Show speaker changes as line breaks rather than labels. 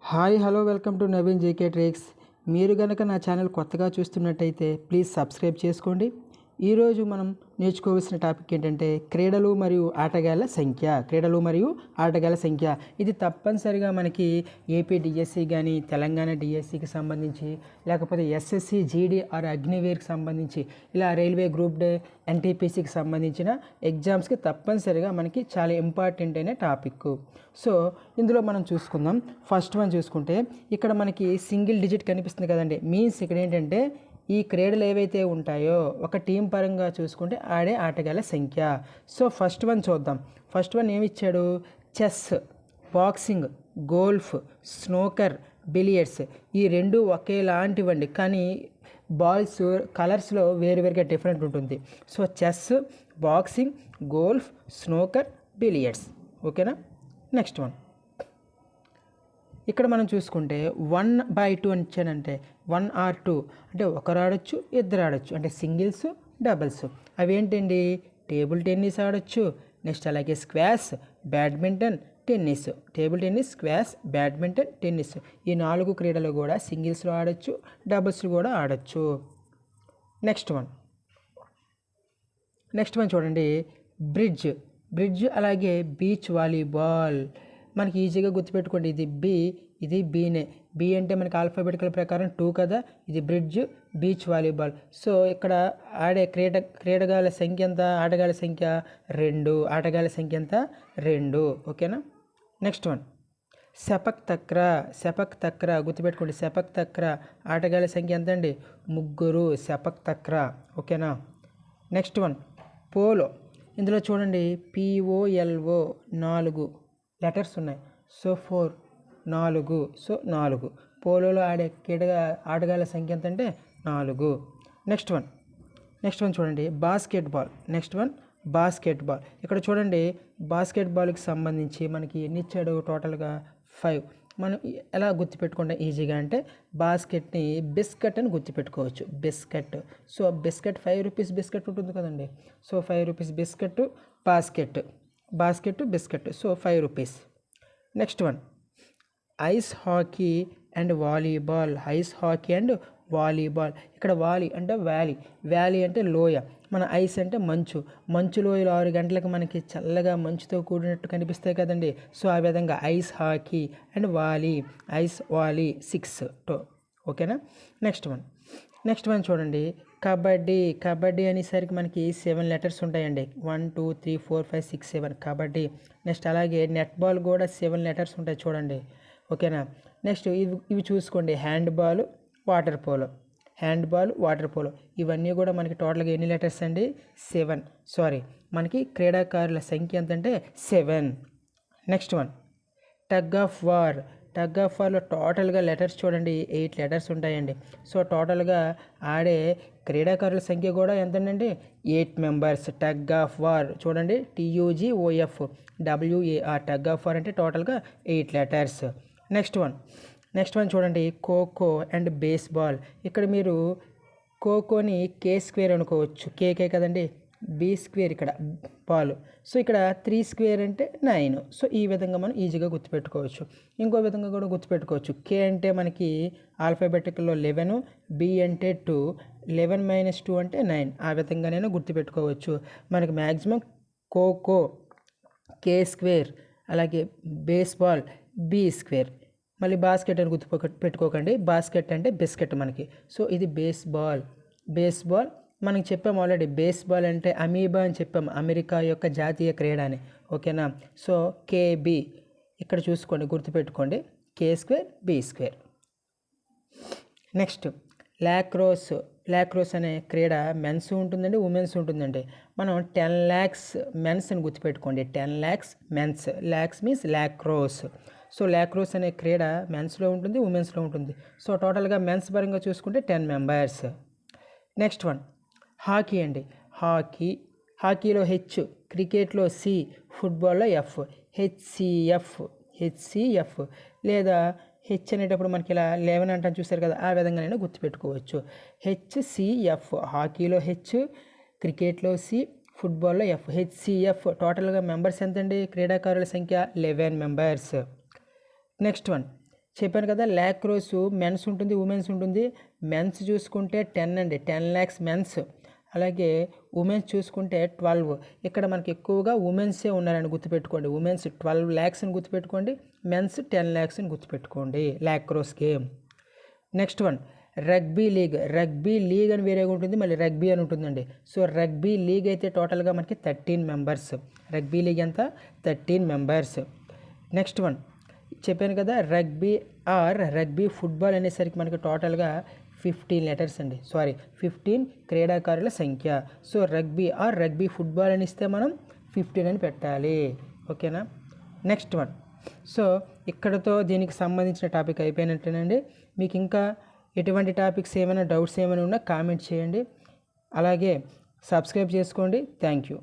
Hi hello welcome to Naveen JK tricks. మీరు కనుక నా ఛానల్ కొత్తగా చూస్తున్నట్టయితే ప్లీజ్ సబ్స్క్రైబ్ చేసుకోండి. ఈరోజు మనం నేర్చుకోవాల్సిన టాపిక్ ఏంటంటే క్రీడలు మరియు ఆటగాళ్ళ సంఖ్య. ఇది తప్పనిసరిగా మనకి ఏపీ డిఎస్సి కానీ తెలంగాణ డిఎస్సికి సంబంధించి, లేకపోతే ఎస్ఎస్సి జీడీ ఆర్ అగ్నివీర్కి సంబంధించి, ఇలా రైల్వే గ్రూప్ డే ఎన్టీపీసీకి సంబంధించిన ఎగ్జామ్స్కి తప్పనిసరిగా మనకి చాలా ఇంపార్టెంట్ అయిన టాపిక్. సో ఇందులో మనం చూసుకుందాం. ఫస్ట్ వన్ చూసుకుంటే ఇక్కడ మనకి సింగిల్ డిజిట్ కనిపిస్తుంది కదండి. మీన్స్ ఇక్కడ ఏంటంటే ఈ క్రీడలు ఏవైతే ఉంటాయో ఒక టీం పరంగా చూసుకుంటే ఆడే ఆటగాళ్ళ సంఖ్య. సో ఫస్ట్ వన్ చూద్దాం. ఫస్ట్ వన్ ఏమి ఇచ్చాడు? Chess, boxing, golf, snooker, billiards. ఈ రెండు ఒకేలాంటివండి, కానీ బాల్స్ కలర్స్లో వేరువేరుగా డిఫరెంట్ ఉంటుంది. So chess, boxing, golf, snooker, billiards. ఓకేనా? నెక్స్ట్ వన్ ఇక్కడ మనం చూసుకుంటే 1/2 అని ఇచ్చానంటే 1 or 2 అంటే ఒకరు ఆడొచ్చు, ఇద్దరు ఆడొచ్చు, అంటే సింగిల్స్, డబుల్స్. అవి ఏంటండి? టేబుల్ టెన్నిస్ ఆడొచ్చు, నెక్స్ట్ అలాగే squash, badminton, tennis. Table tennis, squash, badminton, tennis. ఈ 4 క్రీడలు కూడా సింగిల్స్లో ఆడొచ్చు, డబుల్స్ కూడా ఆడొచ్చు. నెక్స్ట్ వన్ చూడండి, బ్రిడ్జ్ అలాగే బీచ్ వాలీబాల్. మనకి ఈజీగా గుర్తుపెట్టుకోండి, ఇది బి, ఇది బీనే. బి అంటే మనకి ఆల్ఫాబెటికల్ ప్రకారం 2 కదా, ఇది బ్రిడ్జ్, బీచ్ వాలీబాల్. సో ఇక్కడ ఆడే క్రీడగాళ్ళ సంఖ్య ఎంత? ఆటగాళ్ళ సంఖ్య 2. ఆటగాళ్ళ సంఖ్య ఎంత? 2. ఓకేనా? Next one sepak తక్రా. గుర్తుపెట్టుకోండి, సెపక్ తక్రా ఆటగాళ్ళ సంఖ్య ఎంత అండి? 3 సెపక్ తక్రా. ఓకేనా? Next one polo. ఇందులో చూడండి, POLO 4 లెటర్స్ ఉన్నాయి. సో 4 4. సో 4. పోలోలో ఆడే ఆటగాళ్ళ సంఖ్య ఎంత అంటే 4. నెక్స్ట్ వన్ చూడండి, బాస్కెట్బాల్. ఇక్కడ చూడండి, బాస్కెట్బాల్కి సంబంధించి మనకి ఎన్ని ఇచ్చాడు? టోటల్గా 5. మనం ఎలా గుర్తుపెట్టుకుంటాం ఈజీగా అంటే బాస్కెట్ని బిస్కెట్ అని గుర్తుపెట్టుకోవచ్చు. Biscuit. So biscuit 5 rupees biscuit ఉంటుంది కదండి. So 5 rupees biscuit, basket biscuit. So 5 rupees. Next one ice hockey and volleyball. ఇక్కడ వాలి అంటే వ్యాలీ అంటే లోయ, మన ఐస్ అంటే మంచు లోయలు 6 గంటలకు మనకి చల్లగా మంచుతో కూడినట్టు కనిపిస్తాయి కదండి. సో ఆ విధంగా ఐస్ హాకీ అండ్ ఐస్ వాలి 6. ఓకేనా? నెక్స్ట్ వన్ చూడండి, కబడ్డీ అనేసరికి మనకి 7 లెటర్స్ ఉంటాయండి. 1 2 3 4 5 6 7 కబడ్డీ. నెక్స్ట్ అలాగే నెట్ బాల్ కూడా 7 లెటర్స్ ఉంటాయి చూడండి. ఓకేనా? నెక్స్ట్ ఇవి చూసుకోండి, హ్యాండ్బాల్, వాటర్ పోలో. ఇవన్నీ కూడా మనకి టోటల్గా ఎన్ని లెటర్స్ అండి? 7. మనకి క్రీడాకారుల సంఖ్య ఎంతంటే 7. నెక్స్ట్ వన్ టగ్ ఆఫ్ వార్లో టోటల్గా లెటర్స్ చూడండి, 8 లెటర్స్ ఉంటాయండి. సో టోటల్గా ఆడే క్రీడాకారుల సంఖ్య కూడా ఎంతండి? 8 మెంబర్స్. టగ్ ఆఫ్ వార్ చూడండి, TUGOF WAR tug of war అంటే టోటల్గా 8 లెటర్స్. నెక్స్ట్ వన్ చూడండి, ఖోఖో అండ్ బేస్బాల్. ఇక్కడ మీరు ఖోఖోని K² అనుకోవచ్చు. కేకే కదండి, B² ఇక్కడ బాల్. సో ఇక్కడ 3² అంటే 9. సో ఈ విధంగా మనం ఈజీగా గుర్తుపెట్టుకోవచ్చు. ఇంకో విధంగా కూడా గుర్తుపెట్టుకోవచ్చు. K అంటే మనకి ఆల్ఫాబెటికల్లో 11, B అంటే 2, 11 - 2 అంటే 9. ఆ విధంగానైనా గుర్తుపెట్టుకోవచ్చు. మనకి మ్యాక్సిమం ఖోఖో K², అలాగే బేస్బాల్ B². మళ్ళీ బాస్కెట్ అని పెట్టుకోకండి, బాస్కెట్ అంటే బిస్కెట్ మనకి. సో ఇది బేస్బాల్. మనకి చెప్పాము ఆల్రెడీ, బేస్బాల్ అంటే అమీబా అని చెప్పాము, అమెరికా యొక్క జాతీయ క్రీడ అని. ఓకేనా? సో KB ఇక్కడ చూసుకోండి, గుర్తుపెట్టుకోండి, K² B². నెక్స్ట్ లాక్రోస్ అనే క్రీడ మెన్స్ ఉంటుందండి, ఉమెన్స్ ఉంటుందండి. మనం 10 lakhs మెన్స్ అని గుర్తుపెట్టుకోండి. 10 lakhs men's. Lax means lacrosse. So lacrosse అనే క్రీడ మెన్స్లో ఉంటుంది, ఉమెన్స్లో ఉంటుంది. సో టోటల్గా మెన్స్ పరంగా చూసుకుంటే 10 మెంబర్స్. నెక్స్ట్ వన్ హాకీ అండి. హాకీలో H, క్రికెట్లో C, ఫుట్బాల్లో F. హెచ్సిఎఫ్ లేదా హెచ్ అనేటప్పుడు మనకి ఇలా 11 అంటాను చూసారు కదా, ఆ విధంగా నేను గుర్తుపెట్టుకోవచ్చు. HCF హాకీలో H, క్రికెట్లో C, ఫుట్బాల్లో F. HCF టోటల్గా మెంబర్స్ ఎంతండి? క్రీడాకారుల సంఖ్య 11 మెంబర్స్. నెక్స్ట్ వన్ చెప్పాను కదా, ల్యాక్రోస్ మెన్స్ ఉంటుంది, ఉమెన్స్ ఉంటుంది. మెన్స్ చూసుకుంటే 10 అండి, 10 lakhs మెన్స్. అలాగే ఉమెన్స్ చూసుకుంటే 12. ఇక్కడ మనకి ఎక్కువగా ఉమెన్సే ఉన్నారని గుర్తుపెట్టుకోండి. ఉమెన్స్ 12 lakhs అని గుర్తుపెట్టుకోండి, మెన్స్ 10 lakhs అని గుర్తుపెట్టుకోండి lacrosse game. Next one rugby league. Rugby league అని వేరేగా ఉంటుంది, మళ్ళీ రగ్బీ అని ఉంటుందండి. సో రగ్బీ లీగ్ అయితే టోటల్గా మనకి 13 members. రగ్బీ లీగ్ ఎంత? 13 members. నెక్స్ట్ వన్ చెప్పాను కదా, రగ్బీ ఫుట్బాల్ అనేసరికి మనకి టోటల్గా 15 letters అండి, 15 క్రీడాకారుల సంఖ్య. సో రగ్బీ ఫుట్బాల్ అని ఇస్తే మనం 15 అని పెట్టాలి. ఓకేనా? Next one. సో ఇక్కడతో దీనికి సంబంధించిన టాపిక్ అయిపోయినట్టేనండి. మీకు ఇంకా ఎటువంటి టాపిక్స్ ఏమైనా డౌట్స్ ఏమైనా ఉన్నా కామెంట్ చేయండి. అలాగే సబ్స్క్రైబ్ చేసుకోండి. Thank you.